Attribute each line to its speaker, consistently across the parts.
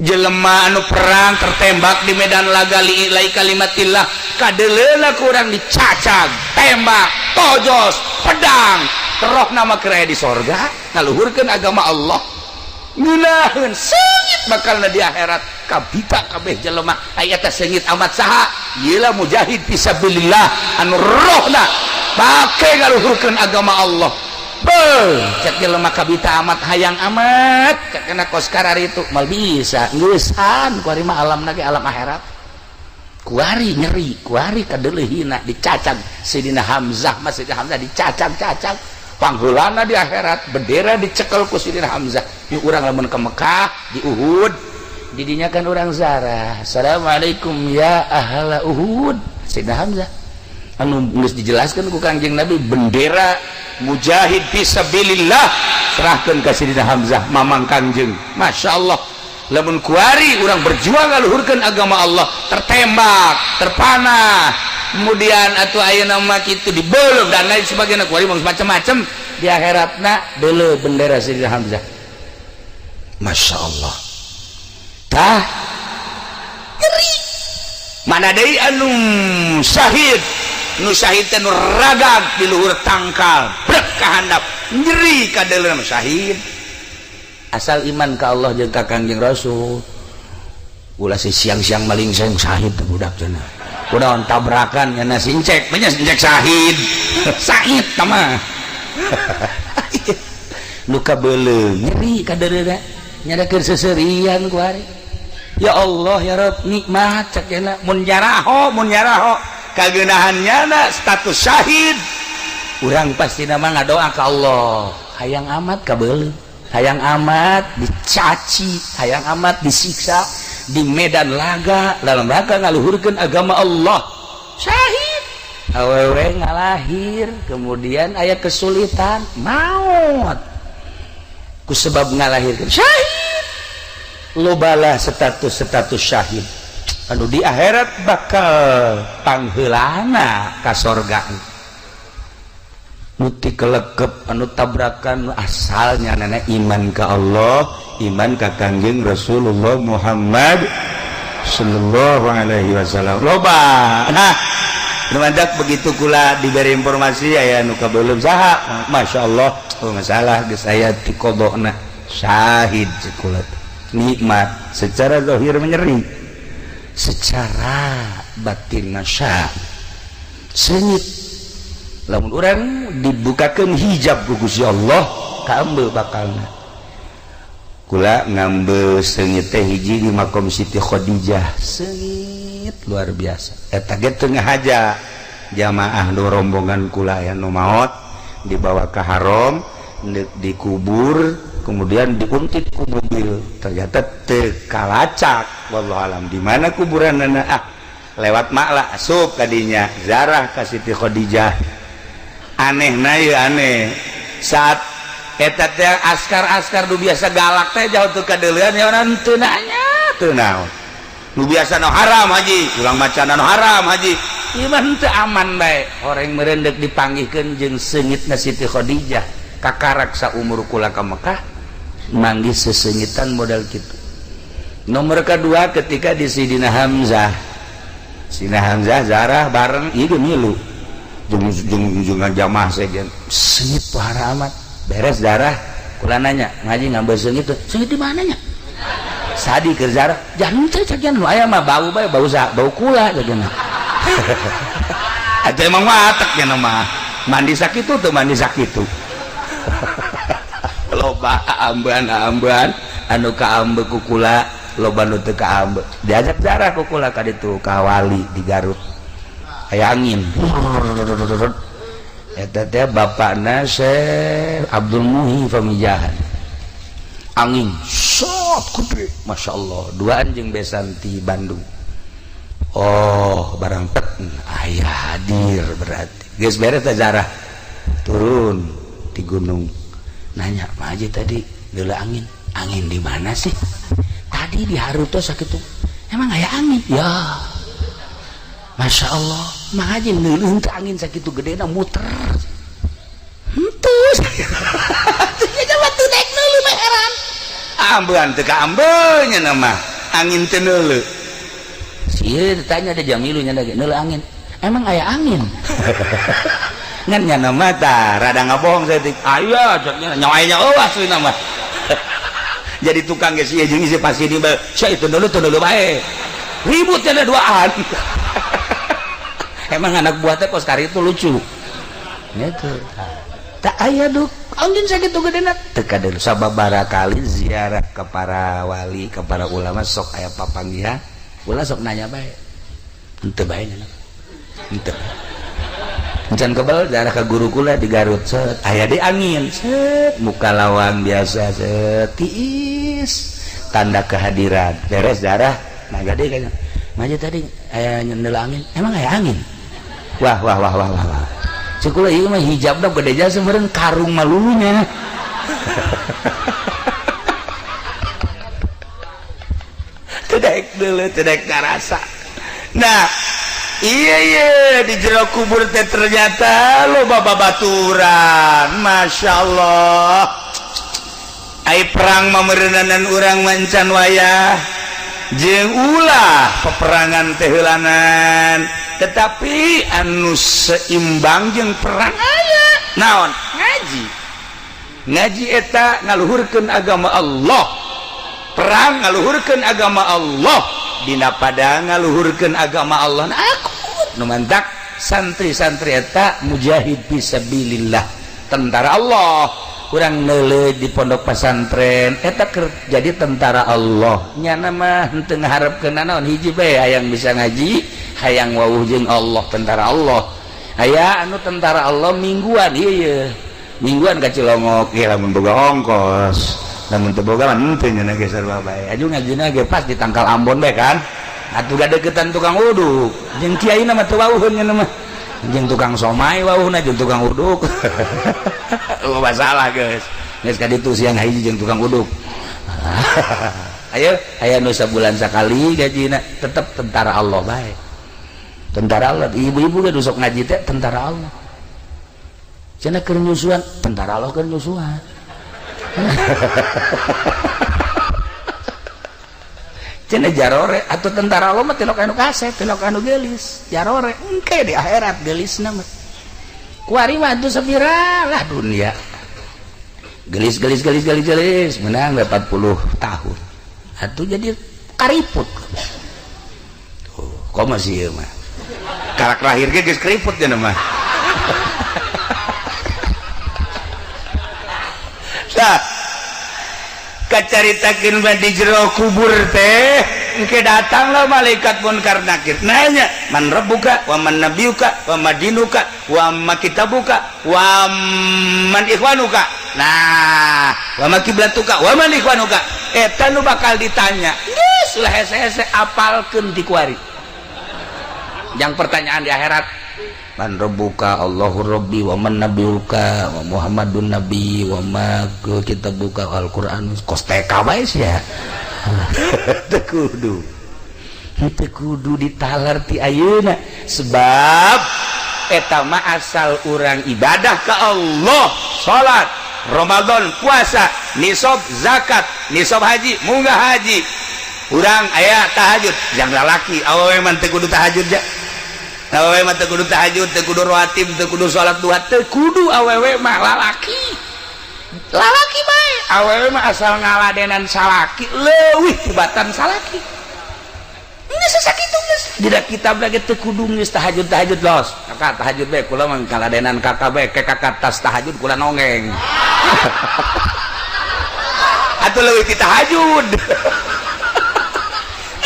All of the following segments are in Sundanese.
Speaker 1: jelema anu perang tertembak di medan laga li'ilai kalimatillah kadeleuna kurang dicacag tembak tojos pedang terus nama keraya di sorga ngaluhurkeun agama Allah ngeunaheun seungit bakalna di akhirat kabita kabeh jelema aya teh seungit amat saha ieu lah mujahid fisabilillah anu rohna pake ngaluhurkeun agama Allah. Cek jelema kabita amat hayang amat cek kena kos karari itu mal bisa ngeusan kuari mah alam lagi alam akhirat kuari nyeri kuari kadelehina dicacag Sidina Hamzah mas Sidina Hamzah dicacag-cacag pangheulana di akhirat bendera dicekel ku Sidina Hamzah yuk urang lamun ke Mekah di Uhud didinya kan urang zarah assalamualaikum ya ahla Uhud Sidina Hamzah anu geus dijelaskeun ku Kangjeng Nabi bendera mujahid fisabilillah serahkeun ka Sidina Hamzah mamang Kangjeng Masya Allah lamun kuari urang berjuang ngaluhurkeun agama Allah tertembak terpanah kemudian atuh ayeuna mah kitu dibeuleuh dan lain sebagainya kuari mah macam-macam di akhiratna deuleuh bendera Sidina Hamzah Masya Allah tah ngeri mana deui anu syahid nu syahid teh nu ragag di luhur tangkal brek ka handap nyeri ka deuleuh syahid asal iman ka Allah jeung ka Kangjeng Rasul ulah si siang-siang malingseng syahid teh budak cenah kunaon tabrakan nya sincek nya sincek syahid syahid tah mah nu kabeuleuh nyeri ka deuleuh nyadakeun seserian ku ari ya Allah ya Rabb nikmat cek cenah mun jaraho kageunahannya status syahid urang pasti nama ngadoa ka Allah hayang amat kabeuleuh hayang amat dicaci hayang amat disiksa di medan laga dalam rangka ngaluhurkeun agama Allah syahid awewe ngalahir kemudian aya kesulitan maut ku sebab ngalahirkeun syahid lobalah status syahid anu di akhirat bakal pangheulana ka sorga nu ti kelekep anu tabrakan asalnya nana iman ka Allah iman ka Kangjeng Rasulullah Muhammad sallallahu alaihi wasallam loba nah rumadak begitu kula diberi informasi aya nu kabeuleuh saha masyaallah oh masalah geus aya ti qodona syahid kula nikmat secara zahir menyeri secara batin nasya senyit lamun urang dibukakeun hijab ku Gusti Allah ka ambeul bakalna kula ngambeul senyit teh hiji di makom Siti Khadijah senyit luar biasa eta ge teu ngahaja jamaah do rombongan kula aya nu maot dibawa ka haram dikubur kemudian diuntit ku mobil ternyata teu kalacak wallahu alam di mana kuburanna lewat maklah asup kadinya zarah ka Siti Khadijah anehna ye aneh saat eta teh askar-askar nu biasa galak teh jauh teu kadeuleuan ya orang teu nanya teu naon nu biasa no haram haji ulang macana no haram haji iman teu aman bae horeng meureun deuk dipanggihkeun jeung seungitna Siti Khadijah kakarak saumur kula ka Mekah manggih sesengitan modal gitu. Nomor kedua ketika di Sidina Hamzah zarah bareng ieu milu jeung jamaah segen seungit pahara amat beres zarah kula nanya ngaji ngambil seungit di mana nya sadi keur zarah jangan teh cagian nu aya mah bau bae bau kula cagian atuh emang watak nya mah mandi sakitu teu mandi sakitu loba amban anu kaambe ku kula loba nu teu kaambe diajak zarah ku kula ka ditu ka wali di Garut aya angin eta teh bapakna Syekh Abdul Muhi Pamijahan angin sok gede masyaallah duaan jeung besan ti Bandung oh barang aya hadir berarti geus beres teh zarah turun di gunung nanya Pak Haji tadi geuleuh angin di mana sih tadi di Haruto sakitu emang aya angin ya Masya Allah mah aja neuleuh teh angin sakitu gedena muter henteu coba teu naik neuleuh mah heran ambeun teu ka ambeunnya nama angin teu neuleuh sieun ditanya ada Jamilu nya neuleuh angin emang aya angin ngan nya nama tah rada ngabohong saeutik aya nya nyawaina eueuh asli nama jadi tukang geus ieu jeung isi pasti di sia itu neuleuh bae ribut cenah duaan emang anak buah teh kos kari itu lucu gitu tak aya duk angin sakitu gedena teu kadeul sababaraha kali ziarah ke para wali ke para ulama sok aya papanggihan ulah sok nanya bae henteu bae nya henteu encan kebal ziarah ka guru kula di Garut set aya di angin set muka lawang biasa set tiis tanda kehadiran beres ziarah nah gade kayaknya maja tadi aya nyendel angin emang aya angin wah cekula ieu mah hijabna gede jasa meureun karung malulunya tedek deuleu tedek karasa nah iya di jero kubur teh ternyata loba babaturan Masya Allah ai perang mameureunanan urang mancan wayah jeung ulah peperangan teh heulanan tetapi anu seimbang jeung perang aya naon ngaji eta ngaluhurkeun agama Allah perang ngaluhurkeun agama Allah dina pada ngaluhurkeun agama Allah nah aku nu mantak santri-santri eta mujahid fisabilillah tentara Allah kurang neuleuh di pondok pesantren eta keur jadi tentara Allah nya mah henteu ngaharepkeun naon hiji bae hayang bisa ngaji hayang wawuh jeung Allah tentara Allah aya anu tentara Allah mingguan ieu mingguan ka Cilongok ge lamun boga ongkos lamun teu boga mah henteu nya ge sarua bae aju ngajina ge pas di Tangkal Ambon bae kan atuh gadeukeutan tukang uduk jeung kiaina mah teu wawuheun nya mah jeung tukang somai wawuhna jeung tukang uduk loba salah geus geus ka ditu siang hiji jeung tukang uduk ayo aya nu sabulan sakali gajina tetep tentara Allah bae tentara Allah ibu-ibu ge sok ngaji teh tentara Allah cenah keur nyusuan tentara Allah keur nyusuan cenah jarore atuh tentara Allah mah tilok anu kasep tilok anu geulis jarore engke di akhirat geulisna mah kuari mah atuh sabira lah dunia gelis menang 40 tahun atuh jadi kariput tuh kok masih ieu mah karak lahir ge geus keriput cenah mah tah kacaritakeun mah di jero kubur teh engke datanglah malaikat munkar nakir nanya man rabbuka wa man nabiyuka wa madinuka wa ma kitabuka wa man ikhwanuka nah wa ma kiblatuka wa man ikhwanuka eta nu bakal ditanya geus ulah hese-hese apalkeun ti kuari yang pertanyaan di akhirat man rabbuka Allahu rabbi wa man nabiyuka wa Muhammadun nabi wa ma kitabuka Al-Qur'an kos teka bae sia teu kudu ditalar ti ayeuna sebab eta mah asal urang ibadah ka Allah salat Ramadan puasa nisab zakat nisab haji munggah haji urang aya tahajud jang lalaki awewe mah teu kudu tahajud ja awewe mah teu kudu tahajud teu kudu rawatib teu kudu salat duha teu kudu awewe mah lalaki bae awewe mah asal ngaladenan salaki leuwih tibatan salaki geus sakitu geus dina kitab lagi teu kudu geus tahajud los kakak tahajud bae kula mah ngaladenan kakak bae ke kakak tas tahajud kula nongeng atuh leuwih ti tahajud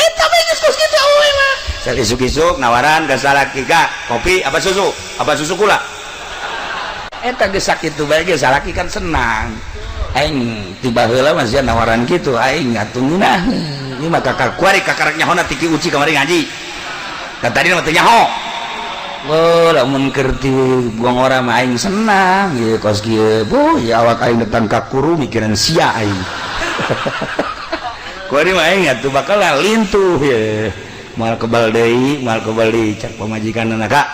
Speaker 1: eta bae geus kos kitu awewe mah isuk-isuk nawaran ka salaki ka kopi apa susu kula eta geus sakitu bae ge salaki kan senang aing tiba heula mah sia nawaran kitu aing atuh ngeunah ieu mah kakak kuari kakarek nyahona tiki uci kamari ngaji kan tadi mah teu nyaho oh lamun keur ti buang ora mah aing senang ieu kos kieu bu ya awak aing datang ka kuru mikiran sia aing kuari mah aing atuh bakal lintuh ye Mal kebal deui cak pamajikanna Kak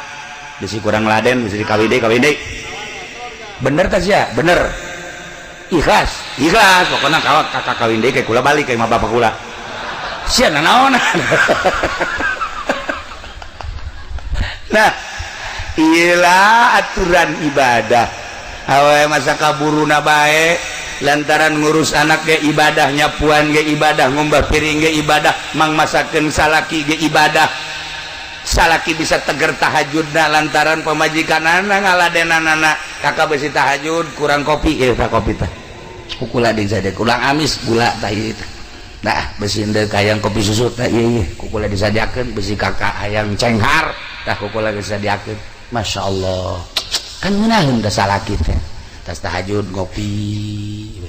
Speaker 1: bisi kurang laden bisi kawin deui bener tah sia bener ikhlas pokoknya kakak kawin deui kayak kula balik kayak bapak kula sia naon. Nah iyalah aturan ibadah awe masa kaburuna bae lantaran ngurus anak ge ibadah nyapuan ge ibadah ngombah piring ge ibadah mang masakeun salaki ge ibadah salaki bisa teger tahajudna lantaran pamajikanana ngaladenanana kakak besi tahajud kurang kopi tah kopi tah kukula disade kurang amis gula tah ieu nah besi endeu hayang kopi susu tah ieu kukula disadiakeun besi kakak hayang cenghar tah kukula disadiakeun masyaallah kan ngeunaheun da salaki teh tas tahajud ngopi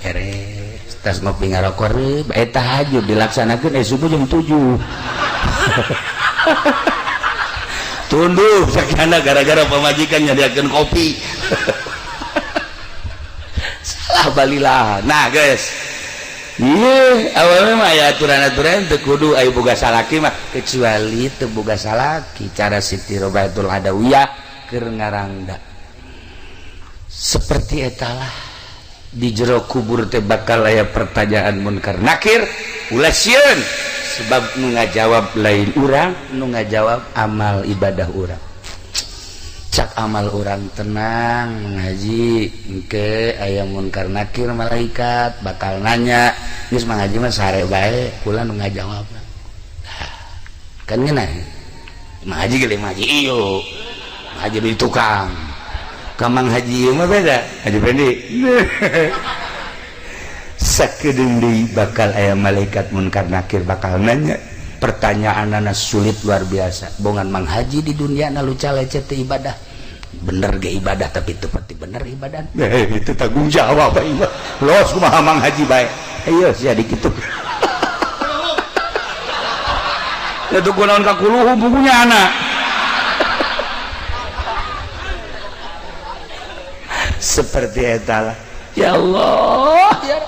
Speaker 1: beres tas ngopi ngarokok reup tahajud dilaksanakeun subuh jam 7 tunduh sakana gara-gara pamajikan nyadiakeun kopi. Salah balilah. Nah guys iya awalnya mah ya aturan-aturan teu kudu aya boga salaki mah kecuali teu boga salaki cara Siti Robatul Adawiyah keur ngarangda seperti etalah di jero kubur teh bakal aya pertanyaan munkar nakir ulah sieun sebab nu ngajawab lain urang nu ngajawab amal ibadah urang cak amal urang tenang mengaji engke aya munkar nakir malaikat bakal nanya geus mengaji mah sare bae kula nu ngajawab kan ngeunah mengaji ge mengaji ieu mengaji di tukang kamang haji mah beda haji pendi sakedeung deui bakal aya malaikat munkar nakir bakal nanya pertanyaanana sulit luar biasa bongan mang haji di dunia na luca lecet teh ibadah bener ge ibadah tapi teu pati bener ibadah itu tanggung jawab ieu los kumaha mang haji bae ayo sia dikitu itu kunaon ka kuluhum bukunya anak seperti etalah ya Allah ya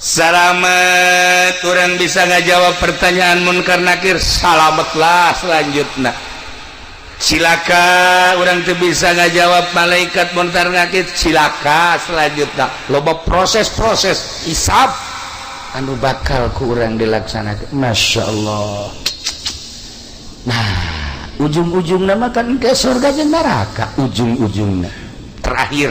Speaker 1: salamet orang bisa ngajawab pertanyaan munkar nakir salametlah selanjutnya cilaka orang tuh bisa ngajawab malaikat munkar nakir cilaka selanjutnya loba proses-proses hisab anu bakal ku urang dilaksanakeun Masya Allah. Nah ujung-ujungna mah kan ke surga jeung neraka ujung-ujungna terakhir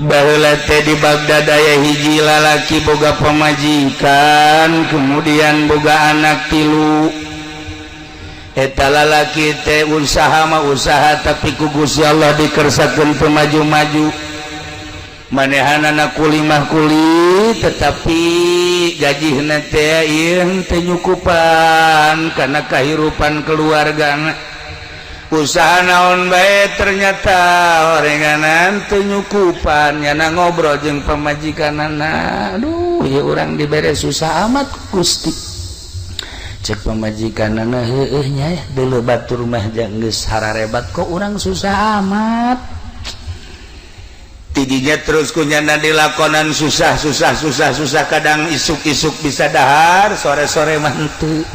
Speaker 1: baheula teh di Bagdad aya hiji lalaki boga pamajikan kemudian boga anak 3 eta lalaki teh usaha mah usaha tapi ku Gusti Allah dikersakeun teu maju-maju manehanana kulimah kuli tetapi gajihna teh ieu teu nyukupan kana kahirupan keluargana usaha naon bae ternyata orenganan teu nyukupan nyana ngobrol jeung pamajikanana aduh ieu urang dibere susah amat Gusti cek pamajikanana heueuh nya deuleu batur mah jang geus hararebat kok urang susah amat tidinya terus kunyana dilakonan susah kadang isuk-isuk bisa dahar sore-sore mah henteu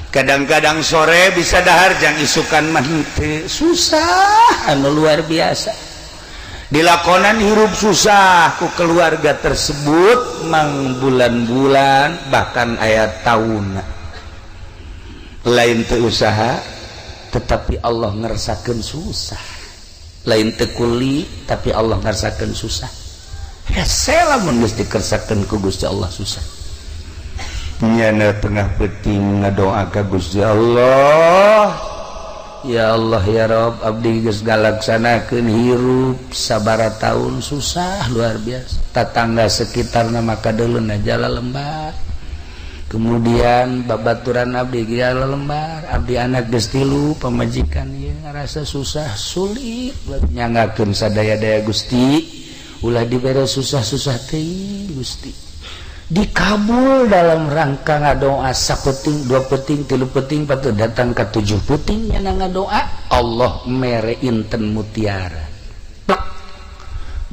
Speaker 1: kadang-kadang sore bisa dahar jang isukan mah henteu susah anu luar biasa dilakonan hirup susah ku keluarga tersebut mang bulan-bulan bahkan aya tauna lain teu usaha tetapi Allah ngersakeun susah lain teu kuli tapi Allah ngersakeun susah hese lamun geus dikersakeun ku Gusti Allah susah nyana tengah penting ngadoa ka Gusti Allah ya Allah ya Rabb abdi geus galaksanakeun hirup sabara taun susah luar biasa tatangga sekitarna maka deuluna jala lembar kemudian babaturan abdi jala lembar abdi anak geus 3 pamajikan ieu ngarasa susah sulit nyangakeun sadaya-daya Gusti ulah dibere susah-susah teh Gusti dikabul dalam rangka ngadoa sapeting 2 peting 3 peting patu datang ke 7 peting nyana ngadoa Allah mere inten mutiara plak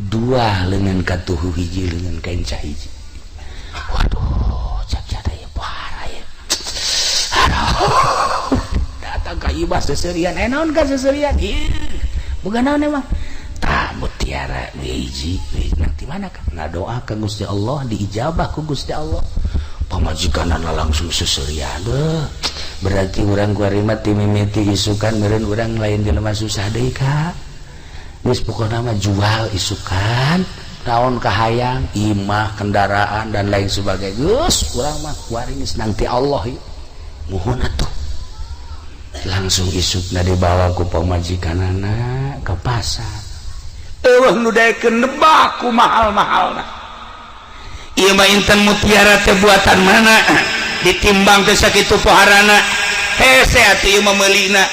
Speaker 1: 2 leungeun katuhu hiji leungeun kaencah hiji Waduh, cak ya parah ya. Aduh, datang ka ibas seserian, naon ka seserian? Bukan naon emang. Tah mutiara hiji, nanti mana kan? Ngadoa ka Gusti Allah, diijabah ku Gusti Allah. Pamajikanana langsung seserian. Berarti urang kuarima ti mimiti isukan meureun urang lain jelema susah deui ka. Geus pokona mah jual isukan, naon kahayang, imah, kendaraan dan lain sebagainya. Geus urang mah kuaringis nangti Allah ieu. Muhun atuh. Langsung isukna dibawa ku pamajikanana ke pasar. Eueuh nu daekeun nebak ku mahal-mahalna. Ieu mah inten mutiara teh buatan mana? Ditimbang teh sakitu poharana hese atuh ieu mah meulina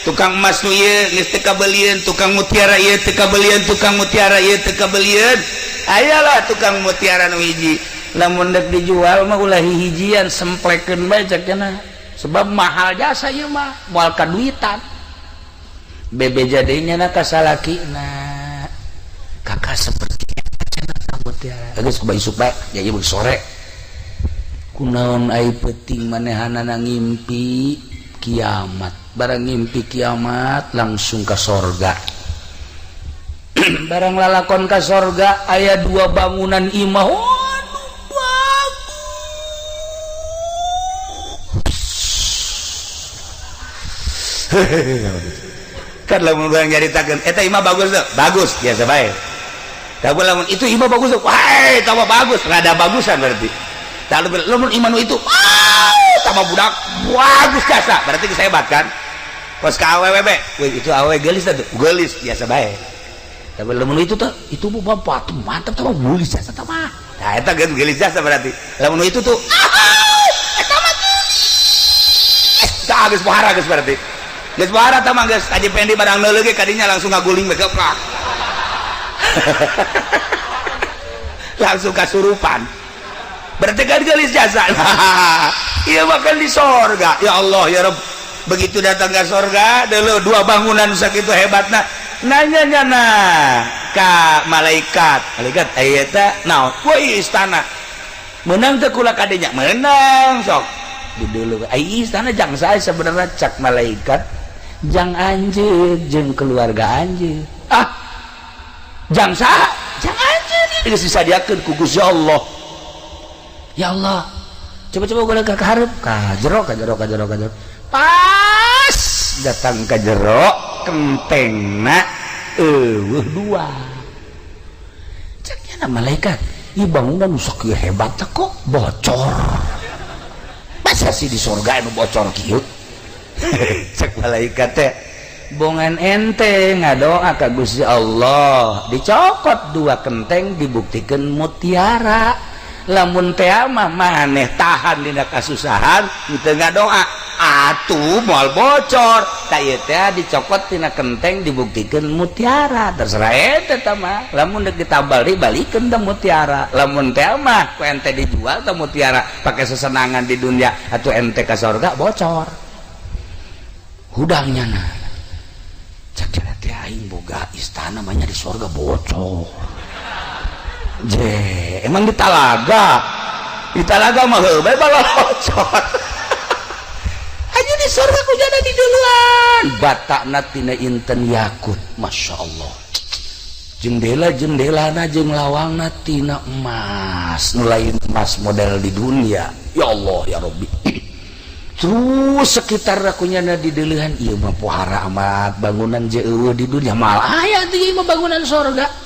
Speaker 1: tukang emas nu ieu geus teu kabelieun, tukang mutiara ieu teu kabelieun, tukang mutiara ieu teu kabelieun. Ayalah tukang mutiara nu hiji lamun dek dijual mah ulah hijian semplekeun bae cak cenah sebab mahal jasa ieu mah moal kaduitan bebeja deui nya ka salakina kakak seperti cenah ka mutiara geus ku bae isuk bae jadi beuk sore kunaon ai penting manehanana ngimpi kiamat barang ngimpi kiamat langsung ke sorga barang lalakon ke sorga aya 2 bangunan imah waduh bagus kan lamun urang nyaritakeun eta imah bagus tuh bagus biasa bae tapi lamun itu imah bagus tuh wah eta mah bagus rada bagusan berarti kalau lamun imanu itu sama budak bagus jasa berarti saya hebat kan pas ke awewe itu awewe gelis tuh gelis biasa baik tapi lamun itu tuh itu bapak tuh mantap tuh gelis jasa tuh mah nah itu gelis jasa berarti lamun itu tuh itu mah tak geus pohara geus berarti geus pohara tah mah geus aji pendi barang neuleuh ge kadinya langsung ngaguling make up langsung kasurupan berarti kan gelis jasa iya bahkan di sorga ya Allah ya Rabb begitu datang ke sorga dulu 2 bangunan sakitu hebatna nanya ka malaikat ayata naon woi istana menang teh kula kadinya menang sok di dulu ai istana jang sae sebenarnya cak malaikat jang anjeun jeung keluarga anjeun jang saha jang anjeun geus disadiakeun ku Gusti Allah. Ya Allah, coba-coba gue ke hareup ka jero pas datang ke jero kentengna eueuh 2 cek nya malaikat ieu bangunan sok ieu hebat kok bocor masa sih di surga anu bocor kieu cek malaikat teh bongan ente ngadoa ka Gusti Allah dicokot 2 kenteng dibuktikan mutiara lamun teh mah maneh tahan dina kasusahan teu ngadoa atuh moal bocor ta ieu teh dicokot tina kenteng dibuktikan mutiara terserah eta tah mah lamun deuk ditabal dibalikeun teh mutiara lamun teh mah ku ente dijual teh mutiara pake sesenangan di dunia atuh ente ka surga bocor hudangnya nah cak teh aing boga istana mah nya di surga bocor emang di talaga mah heuh bae balocor aja di surga kujana di duluan batakna tina inten yakut masya Allah jendela-jendelana jeung lawangna tina emas nu lain emas model di dunia ya Allah ya Rabbi terus sekitar kunyana di deulehan ieu mah pohara amat bangunan je eueuh di dunia mal aya teh ieu mah bangunan surga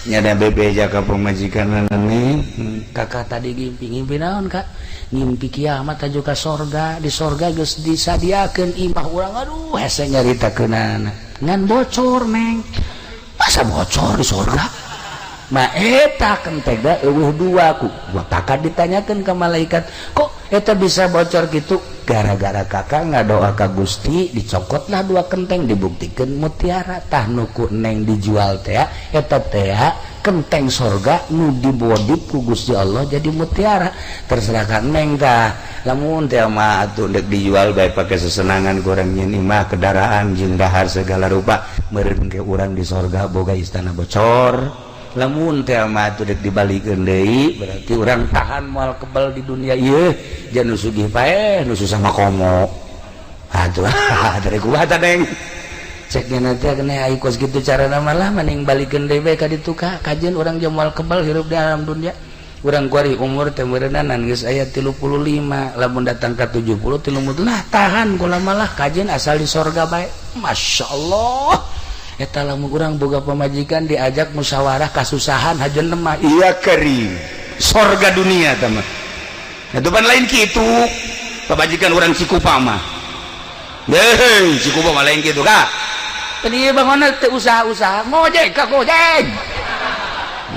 Speaker 1: nyada bebeja ka pamajikan nih kakak tadi ngimpi naon kak ngimpi kiamat aju ka sorga di sorga geus disadiakeun imah urang aduh hese nyaritakeunana ngan bocor neng masa bocor di sorga mah eta kentega eueuh 2 ku kakak ditanyakeun ka malaikat kok eta bisa bocor gitu gara-gara kakak ngadoa ka Gusti dicokotlah 2 kenteng dibuktikan mutiara tah nuku neng dijual teh eta teh kenteng sorga nu dibodip ku Gusti Allah jadi mutiara terserah ka neng tah lamun teh mah atuh deuk dijual bae pake sesenangan goreng nyeun imah kendaraan jeung dahar segala rupa meureun ge urang di sorga boga istana bocor lamun teh mah tuh dek dibalikeun deui berarti urang tahan moal kebal di dunia ieu jangan nu sugih paeh nu susah mah komo atuh dari kumaha tah Deng cek dina teh kena ai kos kitu carana malah mending balikeun deui bae ka ditu ka kajian urang jeung moal kebal hirup di alam dunia urang kuari umur teh meureunanan geus aya 35 lamun datang ka 70 30 lah tahan kula malah kajian asal di sorga bae masyaallah eta lamun urang boga pamajikan diajak musyawarah kasusahan hajeun mah iya kering sorga dunia tah mah atuh pan lain kitu pamajikan urang Cikupa mah heuh Cikupa mah lain kitu ka pan ieu bangunna teu usaha-usaha ngojek ka gojek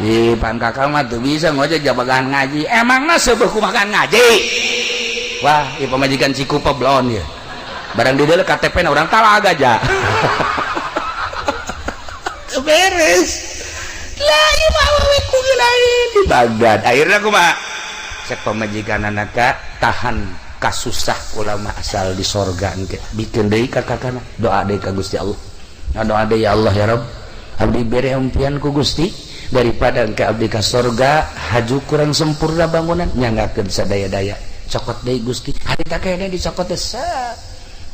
Speaker 1: di pan kakak mah tuh bisa ngojek jabagan ngaji emangna seubeuh kumaha ngaji wah ieu pamajikan Cikupa blon ya barang di dieu KTP na urang Talaga aja beres lah ieu mah awewe kunain di Bagdad akhirna kumaha cek pamajikan anaka tahan kasusah ulama asal di sorga engke bikin deui ka kakana doa deui ka Gusti Allah doa deui ya Allah ya Rabb abdi bere umpian ku Gusti daripada engke abdi ka sorga haju kurang sempurna bangunan nyanggakeun sadaya-daya cokot deui Gusti harita kene dicokot teh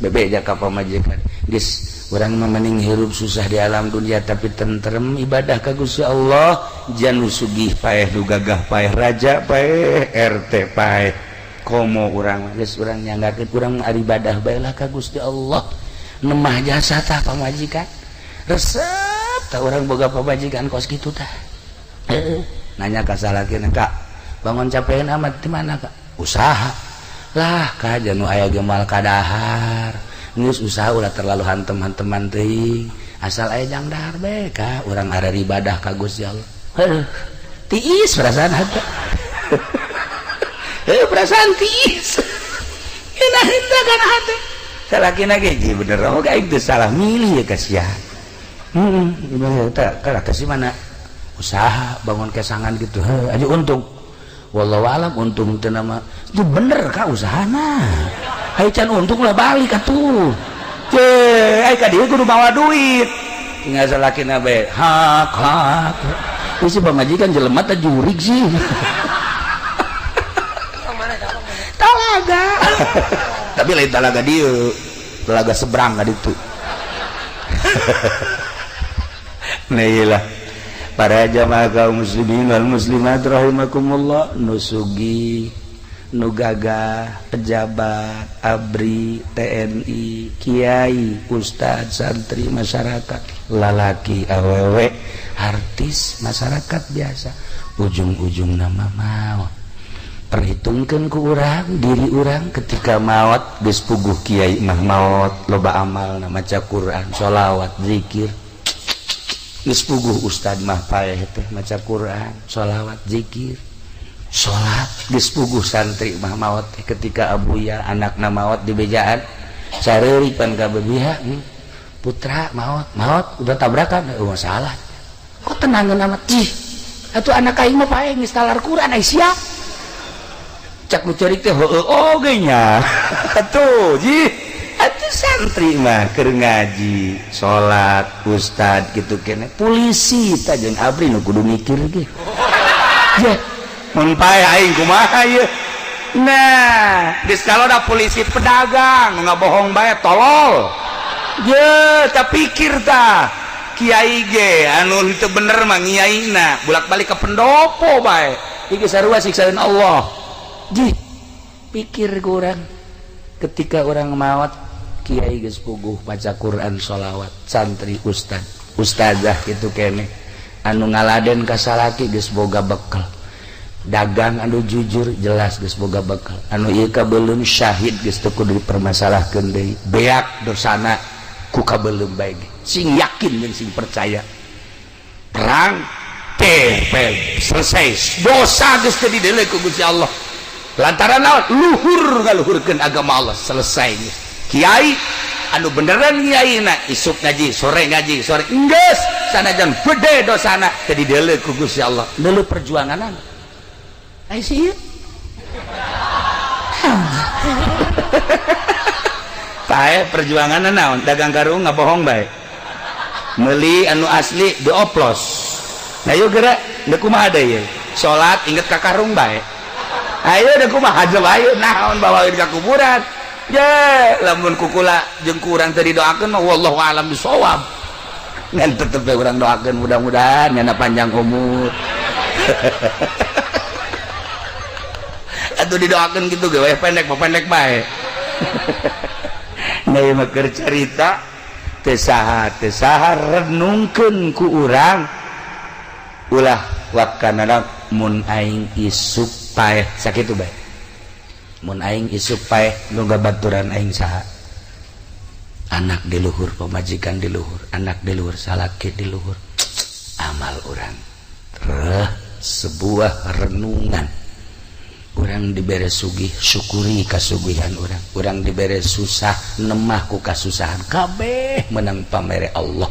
Speaker 1: bebe aja ka pamajikan geus urang mah mending hirup susah di alam dunia tapi tentrem ibadah ka Gusti Allah jan nu sugih paeh nu gagah paeh raja paeh RT paeh komo urang geus urang nyanggakeun urang ari ibadah bae lah ka Gusti Allah nemah jasa tah pamajikan resep tah urang boga pamajikan kos kitu tah nanya ka salakina Kak bangun capeun amat di mana Kak usaha lah kaja nu aya ge moal kadahar geus usaha ulah terlalu hantem-hanteman teuing asal aya jang dahar bae ka urang are ibadah ka Gusti Allah tiis perasaan hata perasaan tiis enak henteu kana hate salakina ge bener oh aing teu salah milih ya kasihan eta kada kasih mana usaha bangun kesangan gitu aja untung wallahu alam untung teu nama itu bener ka usahana ai can untung lah balik atuh teh ai ka dieu kudu bawa duit tinggal salakina bae hak itu pamajikan jelema teh jurig sih Talaga tapi lain Talaga dieu Talaga seberang ka ditu nah iyalah para jamaah kaum muslimin wal muslimat rahimakumullah nu sugih nu gagah pejabat abri TNI kiai ustad santri masyarakat lalaki awewe artis masyarakat biasa ujung-ujung nama maut perhitungkeun ku urang diri urang ketika maut geus puguh kiai mah maut loba amal na maca Quran sholawat zikir geus puguh ustad mah paeh teh maca Quran sholawat zikir salat geus puguh santri mah maot ketika abuya anakna maot di bejaan sareurik pan ka bebiha putra maot udah tabrakan masalah kok tenangeun amat cih atuh anak aing mah paeh geus talar Quran ai sia cak nu ceurik teh heueuh oge nya atuh ji atuh santri mah keur ngaji salat ustad kitu keneh polisi tah jeung abri nu kudu mikir ge ya mun paeh aing kumaha ieu nah geus kaloda polisi pedagang nu ngabohong bae tolol ye tah pikir tah kiai ge anu teu bener mah ngiaina bolak-balik ke pendopo bae ieu sarua siksaeun Allah ji pikir urang ketika orang maot kiai geus puguh baca Quran sholawat santri ustazah kitu keneh anu ngaladen ka salaki geus boga bekal dagang anu jujur jelas geus boga bekal anu ieu kabeulem syahid geus teu kudu dipermasalahkeun deui beak dosana ku kabeulem bae sing yakin jeung sing percaya perang selesai dosa geus teu dideuleu ku Gusti Allah lantaran naon luhur ngaluhurkeun agama Allah selesai kiai anu beneran kiaina isuk ngaji sore geus sanajan gede dosana teu dideuleu ku Gusti Allah deuleu perjuanganan ai sieun paeh perjuangan naon dagang karung ngabohong bae meuli anu asli dioplos ayo gerak da kumaha deui salat inget ka karung bae ayo da kumaha ayo naon bawain ka kuburan ya lamun kukula jeung kurang teu didoakeun mah wallahu a'lam bishawab ngan tetep urang doakeun mudah-mudahan nyana panjang umur atuh didoakeun kitu ge we pendek bae nah ieu mah keur carita teu saha renungkeun ku urang ulah wakanana mun aing isuk paeh sakitu bae mun aing isuk paeh nu babaturan aing saha anak di luhur pamajikan di luhur anak di luhur salaki di luhur amal urang sebuah renungan urang dibere sugih syukuri kasugihan urang dibere susah nemah ku kasusahan kabeh menang pamere Allah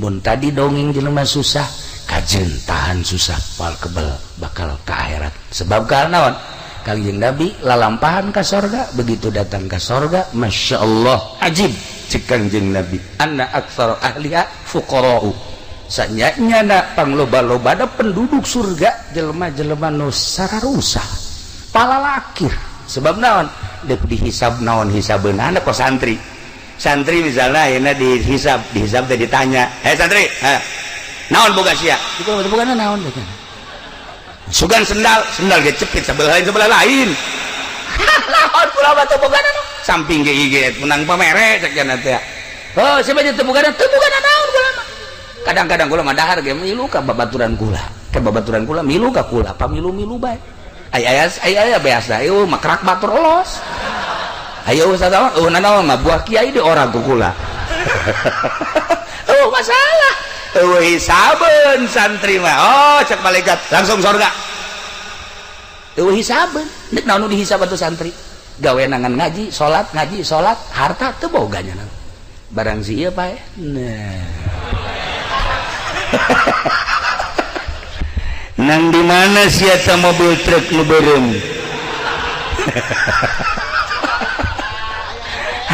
Speaker 1: mun tadi dongeng jelema susah kajen tahan susah wal kebel bakal ke akhirat sebab karena naon Kangjeng Nabi lalampahan ka sorga begitu datang ke sorga Masya Allah ajib cik Kangjeng Nabi anna aktsara ahliha fuqara'u sanyana pangloba-lobana penduduk surga jelema-jelema nu sararusah palalakir sebab naon dek dihisab naon hisabeunana kok santri misalnya ayeuna dihisab teh ditanya santri naon boga sia itu bogana naon teh sugan sendal ge cepit sebelah lain naon kula mah teu bogana samping ge iget menang pamere cek cenah teh oh siapa teu bogana naon kula mah kadang-kadang kula mah dahar ge milu ka babaturan kula milu ka kula pamilu-milu bae aya biasa ayo makrak batur olos ayo sadawan nanaon mah buah kiai di orang ku kula masalah hisabeun santri mah cek malaikat langsung surga hisabeun nek naon dihisab atuh santri gawe nangan ngaji salat harta teu boga nya barang si ieu pae nah nang di mana sia ta mobil truk nu beureum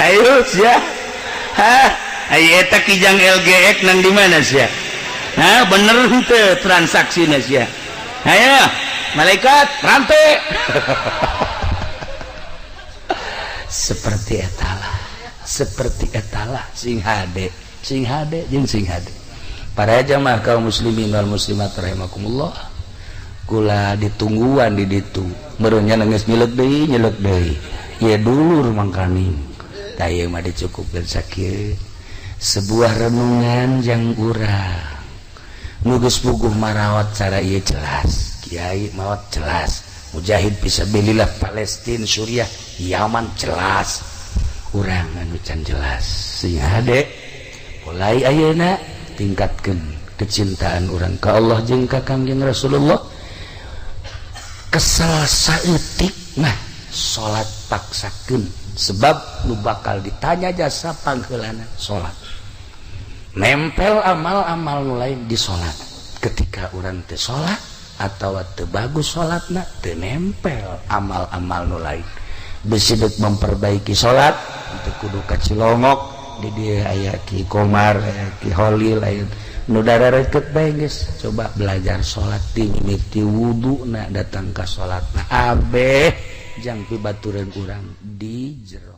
Speaker 1: ayo sia aya eta kijang LGX nang di mana sia bener henteu transaksina sia ayo malaikat rantai seperti etalah sing hade jeung sing hade para jamaah kaum muslimin wal muslimat rahimakumullah kula ditungguan di ditu meureunnya nangis nyelek deui ya dulur mangkani tah ieu mah dicukupkeun sakieu sebuah renungan yang urang nu geus puguh marawat cara ieu jelas kiai mawat jelas mujahid fisabilillah Palestina Suriah Yaman jelas urang anu can jelas sing hade mulai ayeuna tingkatkeun kecintaan urang ka Allah jeung ka Kangjeng Rasulullah kesel saeutik mah salat paksakeun sebab nu bakal ditanya jasa pangheulana salat nempel amal-amal nu lain di salat ketika urang teu salat atawa teu bagus salatna teu nempel amal-amal nu lain besideuk memperbaiki salat teu kudu ka Cilongok di dieu aya Ki Komar aya Ki Holil aya nu darareukeut bae geus coba belajar salat ti mimiti wuduna datang ka salatna abeh jang pibatureun urang di jero